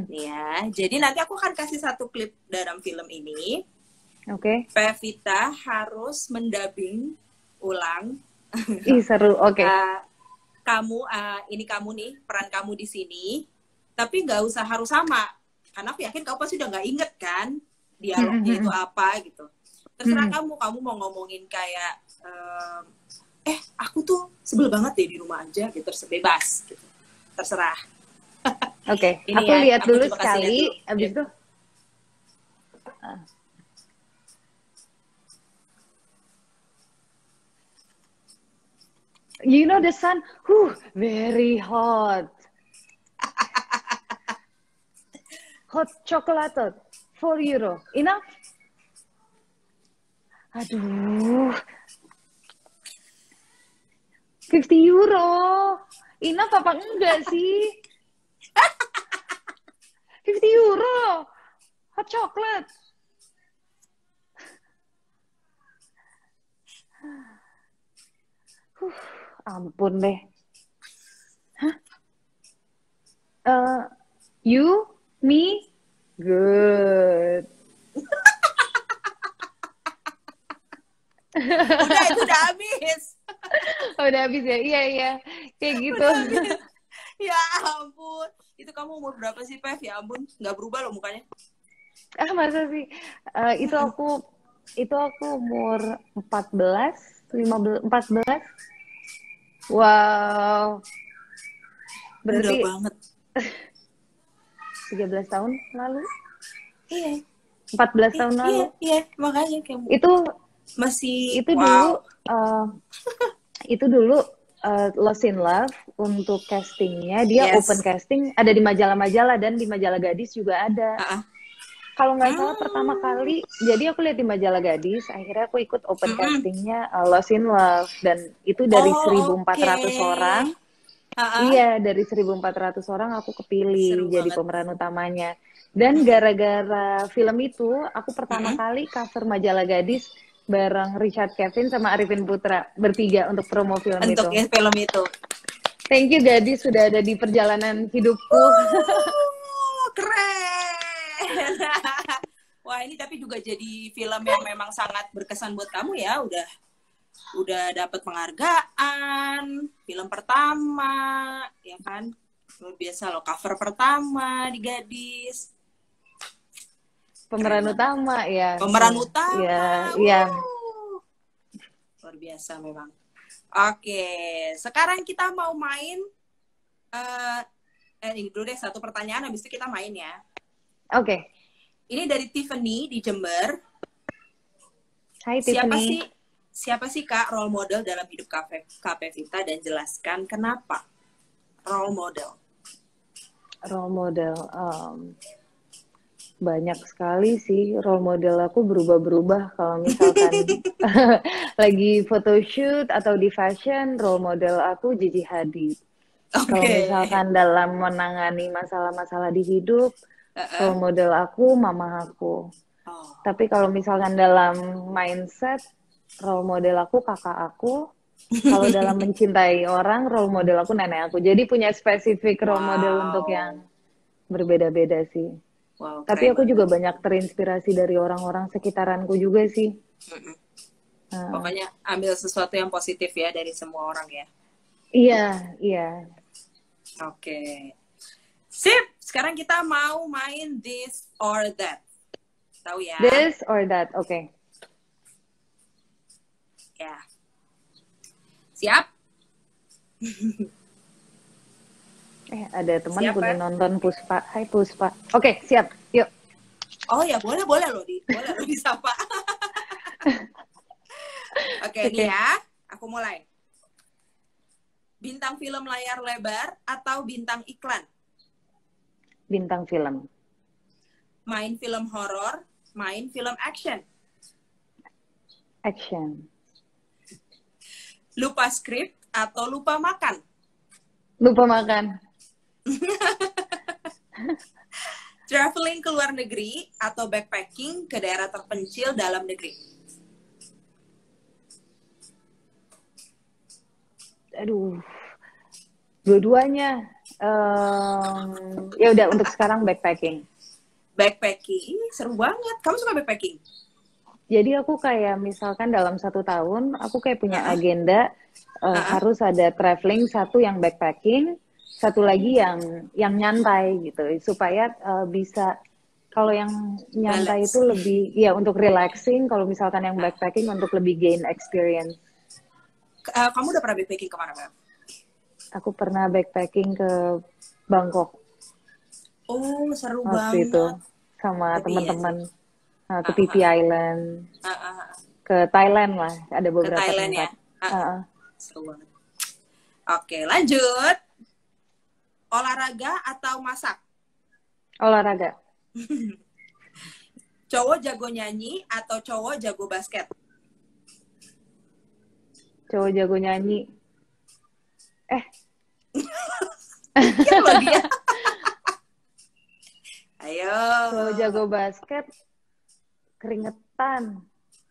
Ya, jadi nanti aku akan kasih satu klip dalam film ini. Oke. Pevita harus mendubbing ulang. Ih, seru. Oke. Kamu, ini kamu nih, peran kamu di sini. Tapi nggak usah harus sama. Karena aku yakin kamu pasti udah nggak inget kan dialognya itu apa gitu. Terserah kamu mau ngomongin kayak aku tuh sebel banget deh di rumah aja gitu, bebas gitu. Terserah. Oke, aku lihat dulu sekali, abis itu you know the sun, very hot. Hot chocolate, €4. Enough? Aduh. €50. Enough apa enggak sih? €50. Hot chocolate. Ampun deh. Hah? You, me, good. Udah, itu udah habis. Udah habis ya? Iya. Kayak gitu. Ya ampun. Itu kamu umur berapa sih, Pev? Ya ampun, nggak berubah loh mukanya. Masa sih? Itu aku umur 14, 15, 14. Wow. Berarti udah banget. 13 tahun lalu? Iya. 14 tahun lalu? Iya, makanya kayak itu masih itu dulu Lost in Love untuk castingnya dia open casting, ada di majalah-majalah dan di majalah Gadis juga ada. Kalau nggak salah pertama kali, jadi aku lihat di majalah Gadis, akhirnya aku ikut open castingnya Lost in Love, dan itu dari 1.400 orang. Iya, dari 1.400 orang aku kepilih jadi pemeran utamanya. Dan gara-gara film itu, aku pertama kali cover majalah Gadis bareng Richard Kevin sama Arifin Putra, bertiga untuk promo film itu. Untuk film itu. Thank you Gadis, sudah ada di perjalanan hidupku. Keren. Wah, ini tapi juga jadi film yang memang sangat berkesan buat kamu ya, udah dapat penghargaan, film pertama, ya kan? Luar biasa loh, cover pertama di Gadis. Pemeran utama ya. Pemeran utama. Iya. Luar biasa memang. Oke, sekarang kita mau main ini dulu deh, satu pertanyaan habis itu kita main ya. Oke. Ini dari Tiffany di Jember. Hai Tiffany. Siapa sih Kak role model dalam hidup Kak Pevita, dan jelaskan kenapa role model? Role model, banyak sekali sih role model aku, berubah-berubah. Kalau misalkan lagi photoshoot atau di fashion, role model aku Gigi Hadid. Kalau misalkan dalam menangani masalah-masalah di hidup, role model aku mama aku. Tapi kalau misalkan dalam mindset, role model aku kakak aku. Kalau dalam mencintai orang, role model aku nenek aku. Jadi punya spesifik role model untuk yang berbeda-beda sih. Wow, tapi aku juga banyak terinspirasi dari orang-orang sekitaranku juga sih. Pokoknya ambil sesuatu yang positif ya dari semua orang ya. Iya. Oke. Sip, sekarang kita mau main this or that. Tahu ya? This or that, oke. Ya. Siap? Ada teman Siap, punya Pep? nonton Puspa. Hai Puspa. Oke, siap. Yuk. Oh ya, boleh loh disapa. Oke, nih Oke. ya, aku mulai. Bintang film layar lebar atau bintang iklan? Bintang film. Main film horor, main film action? Action. Lupa skrip atau lupa makan? Lupa makan. Traveling ke luar negeri atau backpacking ke daerah terpencil dalam negeri? Aduh, dua-duanya. Ya udah untuk sekarang backpacking. Backpacking, seru banget. Kamu suka backpacking? Jadi aku kayak misalkan dalam 1 tahun aku kayak punya agenda harus ada traveling, satu yang backpacking, satu lagi yang nyantai gitu supaya bisa, kalau yang nyantai Balance. itu lebih ya untuk relaxing, kalau misalkan yang backpacking untuk lebih gain experience. Kamu udah pernah backpacking kemana, Mbak? Aku pernah backpacking ke Bangkok Oh, seru waktu itu banget. sama Tapi iya sih. teman-teman ke Phi Phi Island, ke Thailand lah, ada Ke beberapa Thailand ya. tempat. Seru banget. Oke, lanjut. Olahraga atau masak? Olahraga. Cowok jago nyanyi atau cowok jago basket? Cowok jago nyanyi. Mikir loh dia. Ayo. Cowok jago basket keringetan.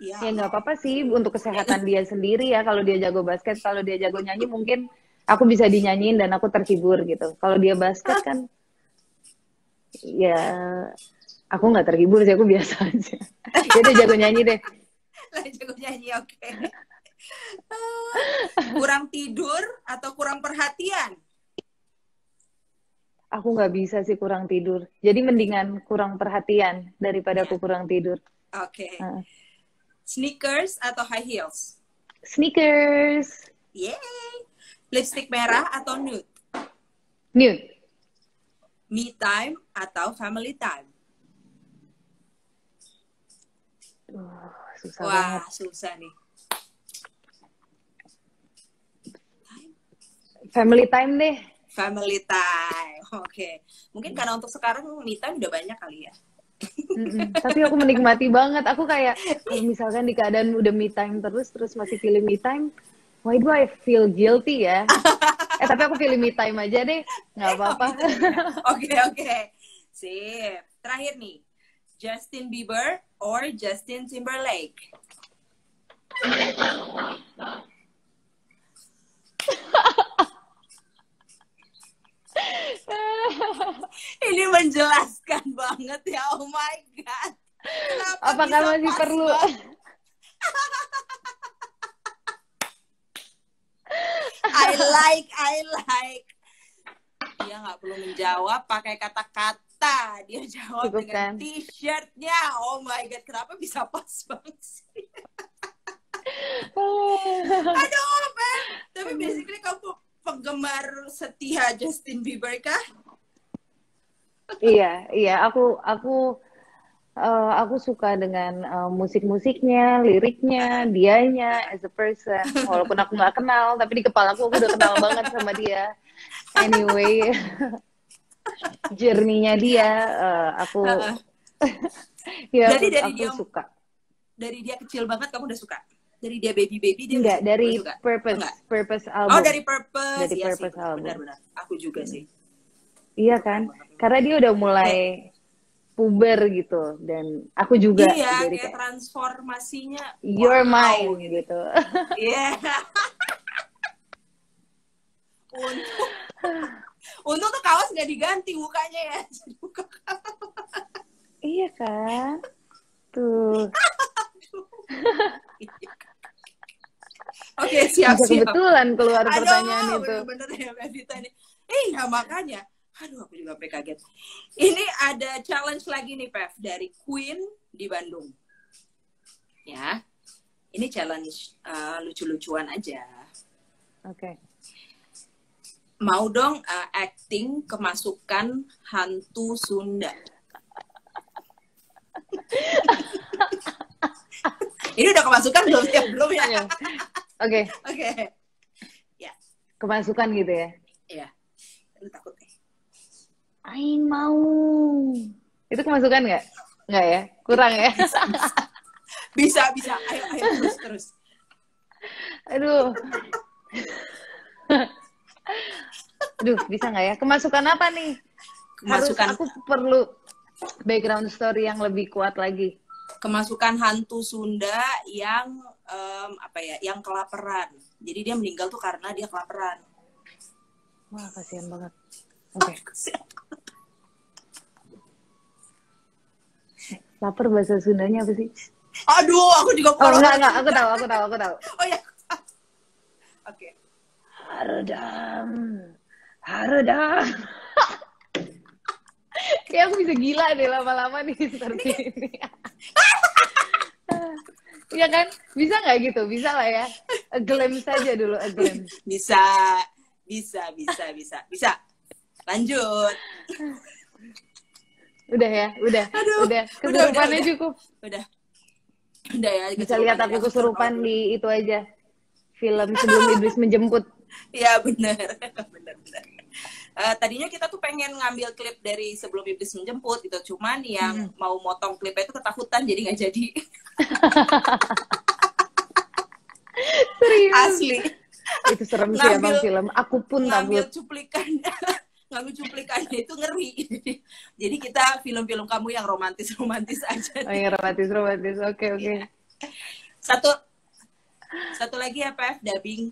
Ya nggak apa-apa sih untuk kesehatan dia sendiri ya. Kalau dia jago basket, kalau dia jago nyanyi mungkin aku bisa dinyanyiin dan aku terhibur gitu. Kalau dia basket kan, ya aku nggak terhibur sih, aku biasa aja. Dia udah jago nyanyi deh. Jago nyanyi, oke. Kurang tidur atau kurang perhatian? Aku nggak bisa sih kurang tidur. Jadi mendingan kurang perhatian daripada aku kurang tidur. Oke. Sneakers atau high heels? Sneakers. Yeay. Lipstick merah atau nude? Nude. Me time atau family time? Susah banget. Susah nih. Family time deh. Family time, oke. Mungkin karena untuk sekarang me time udah banyak kali ya. Tapi aku menikmati banget. Aku kayak kalau misalkan di keadaan udah me time terus masih pilih me time, why do I feel guilty ya? Tapi aku pilih me time aja deh, nggak apa-apa. Oke. Sip. Terakhir nih, Justin Bieber or Justin Timberlake? Ini menjelaskan banget ya, oh my god. Kenapa apakah masih perlu? I like. Dia nggak perlu menjawab pakai kata-kata. Dia jawab Cukup dengan kan? T-shirtnya. Oh my god, kenapa bisa pas banget sih? Aduh, Ben. Tapi basically kamu penggemar setia Justin Bieber kah? Iya. Aku suka dengan musik-musiknya, liriknya, dianya as a person. Walaupun aku nggak kenal, tapi di kepala aku udah kenal banget sama dia. Anyway, journey-nya dia, aku ya Jadi dari aku dia suka. Dari dia kecil banget kamu udah suka? Dari dia baby dia Enggak, dari suka? Purpose album. Oh, dari Purpose. Dari ya Purpose sih, album. benar. Aku juga sih. Iya kan? Karena dia udah mulai puber gitu, dan aku juga. Iya, jadi kayak transformasinya. You're mine gitu. Iya. Untung tuh kaos nggak diganti mukanya ya. Iya kan? Tuh. Oke, siap. Kebetulan keluar pertanyaan itu. Bener-bener ya Mbak Vita nih. Iya, makanya. Aduh, aku juga sampai kaget. Ini ada challenge lagi nih, Pev, dari Queen di Bandung. Ya. Ini challenge lucu-lucuan aja. Oke. mau dong acting kemasukan hantu Sunda. Ini udah kemasukan belum ya? Belum ya? Oke. Oke. Ya. Kemasukan gitu ya? Iya. Lu takut ya? Aing mau. Itu kemasukan nggak? Nggak ya? Kurang ya? Bisa. Ayo terus. Aduh. Aduh, bisa nggak ya? Kemasukan apa nih? Kemasukan. Aku perlu background story yang lebih kuat lagi. Kemasukan hantu Sunda yang yang kelaparan. Jadi dia meninggal tuh karena dia kelaparan. Wah, kasihan banget. Oke. Lapar bahasa Sundanya apa sih? Aduh, aku juga enggak, aku tahu. Oh ya. Oke. Haredam. Kayak aku bisa gila deh lama-lama nih seperti ini. Iya kan? Bisa nggak gitu? Bisa lah ya. A glimpse saja dulu, a glimpse. Bisa. Lanjut. Udah ya, udah. Aduh, udah. Kesurupannya udah. Cukup. Udah ya. Bisa lihat aku kesurupan di itu aja. Film Sebelum Iblis Menjemput. Iya, benar. Tadinya kita tuh pengen ngambil klip dari Sebelum Iblis Menjemput gitu, cuman yang mau motong klipnya itu ketakutan jadi nggak jadi. Serius. Asli. Itu serem sih emang film. Aku pun ngambil takut. cuplikannya itu ngeri. Jadi kita film-film kamu yang romantis aja. Oh, yang romantis. Oke. Ya. Satu lagi ya, Pef, dubbing.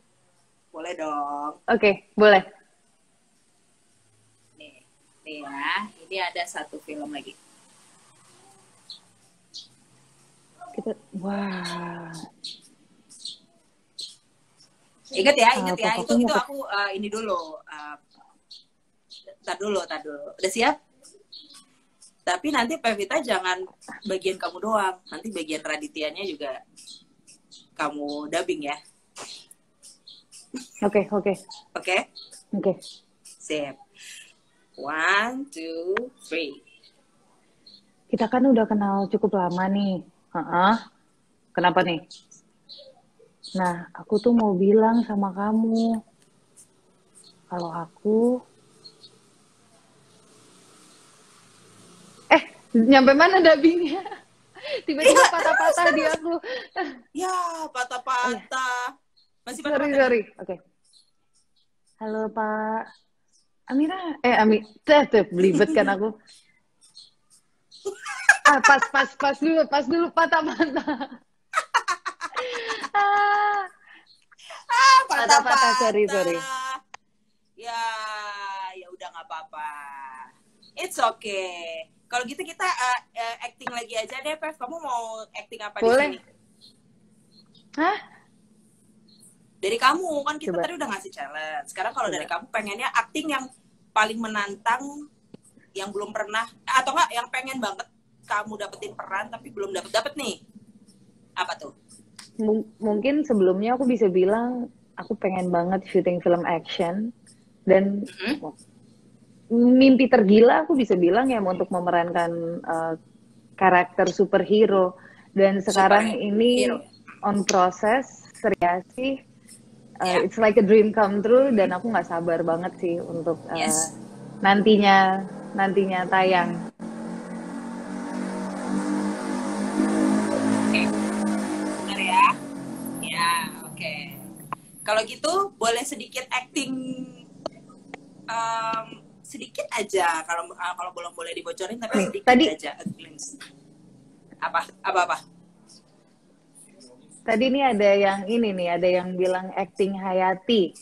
Boleh dong. Oke, boleh. Nih ya, ini ada satu film lagi. Wah. Ingat ya. Itu aku ini dulu. Tar dulu. Udah siap? Tapi nanti Pevita jangan bagian kamu doang. Nanti bagian Raditya-nya juga kamu dubbing ya. Oke. Sip. 1, 2, 3. Kita kan udah kenal cukup lama nih. Kenapa nih? Nah, aku tuh mau bilang sama kamu. Kalau aku... nyampe mana dubbingnya? Tiba-tiba patah-patah di aku. Ya, patah-patah. Masih patah-patah. Sorry. Oke. Halo, Pak. Amira. Tuh, belibet kan aku. Pas dulu patah-patah. Patah-patah, sorry. Ya udah nggak apa-apa. It's okay. Kalau gitu kita acting lagi aja deh, Pev. Kamu mau acting apa boleh. Di sini? Hah? Dari kamu, kan kita tadi udah ngasih challenge. Sekarang kalau dari kamu pengennya acting yang paling menantang, yang belum pernah, atau enggak yang pengen banget kamu dapetin peran tapi belum dapet nih. Apa tuh? Mungkin sebelumnya aku bisa bilang aku pengen banget syuting film action. Dan mimpi tergila aku bisa bilang ya untuk memerankan karakter superhero. Dan sekarang ini on proses seriasi. It's like a dream come true dan aku nggak sabar banget sih untuk nantinya tayang. Benar ya? Ya, oke. Kalau gitu boleh sedikit acting sedikit aja kalau boleh dibocorin tapi sedikit aja. Apa? Tadi nih ada yang bilang acting Hayati.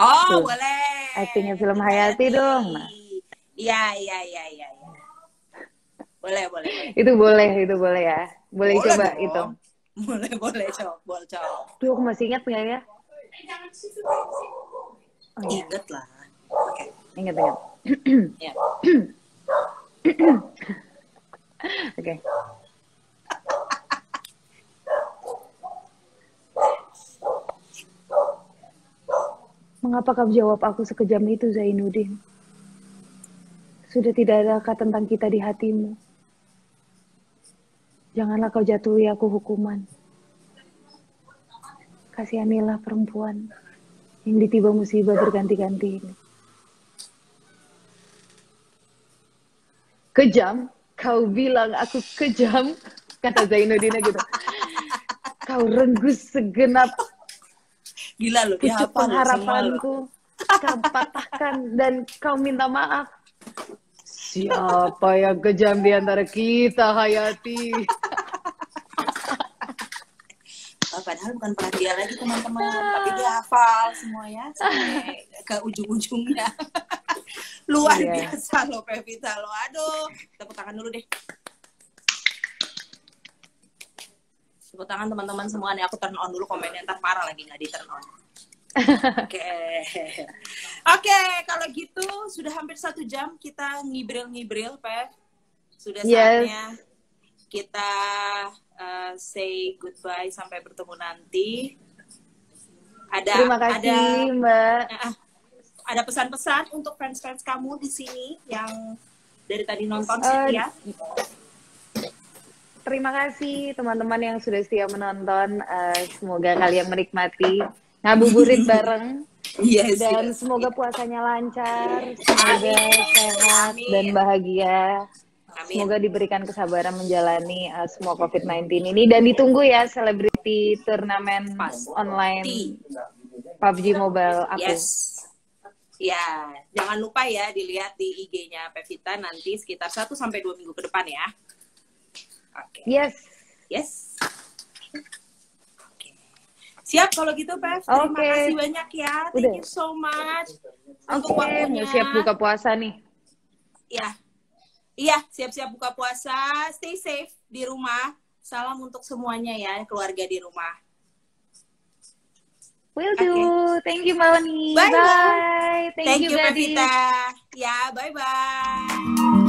Oh, boleh. Actingnya film Hayati dong. Nah. Iya. Boleh. Itu boleh ya. Boleh coba dong. Itu. Boleh coba. Tuh aku masih ingat nggak ya? Ingat lah. Oke. Ingat. Ya. Oke. Mengapa kau jawab aku sekejam itu, Zainuddin? Sudah tidak adakah tentang kita di hatimu? Janganlah kau jatuhi aku hukuman. Kasihanilah perempuan yang ditiba musibah berganti-ganti ini. Kejam? Kau bilang aku kejam? Kata Zainuddin gitu. Kau renggus segenap Gila loh, dia pucuk hafal loh semua loh. pengharapanku. Kau patahkan dan kau minta maaf. Siapa yang kejam di antara kita, Hayati? Padahal bukan pernah dia lagi teman-teman, tapi dia hafal semua ya sampai ke ujung-ujungnya. Luar biasa loh Pevita loh. Aduh, tepuk tangan dulu deh. Tepuk tangan teman-teman semua nih. Aku turn on dulu komennya, ntar parah lagi nggak di turn on. Oke, kalau gitu sudah hampir 1 jam kita ngibril-ngibril, Pev. Sudah saatnya kita say goodbye sampai bertemu nanti. Terima kasih, Mbak. Ada pesan-pesan untuk fans-fans kamu di sini yang dari tadi nonton setia? Terima kasih teman-teman yang sudah setia menonton. Semoga kalian menikmati ngabuburit bareng. Dan semoga puasanya lancar, semoga sehat dan bahagia. Semoga diberikan kesabaran menjalani semua COVID-19 ini. Dan ditunggu ya selebriti turnamen online PUBG Mobile aku. Ya, jangan lupa ya dilihat di IG-nya Pevita nanti sekitar 1-2 minggu ke depan ya. Oke. Yes. Siap kalau gitu, Pev. Terima kasih banyak ya. Thank you so much. Oke, mau siap buka puasa nih. Iya, siap-siap buka puasa. Stay safe di rumah. Salam untuk semuanya ya, keluarga di rumah. Will do. Thank you, Melanie. Bye. Bye. Thank you, Pevita. Ya, bye-bye.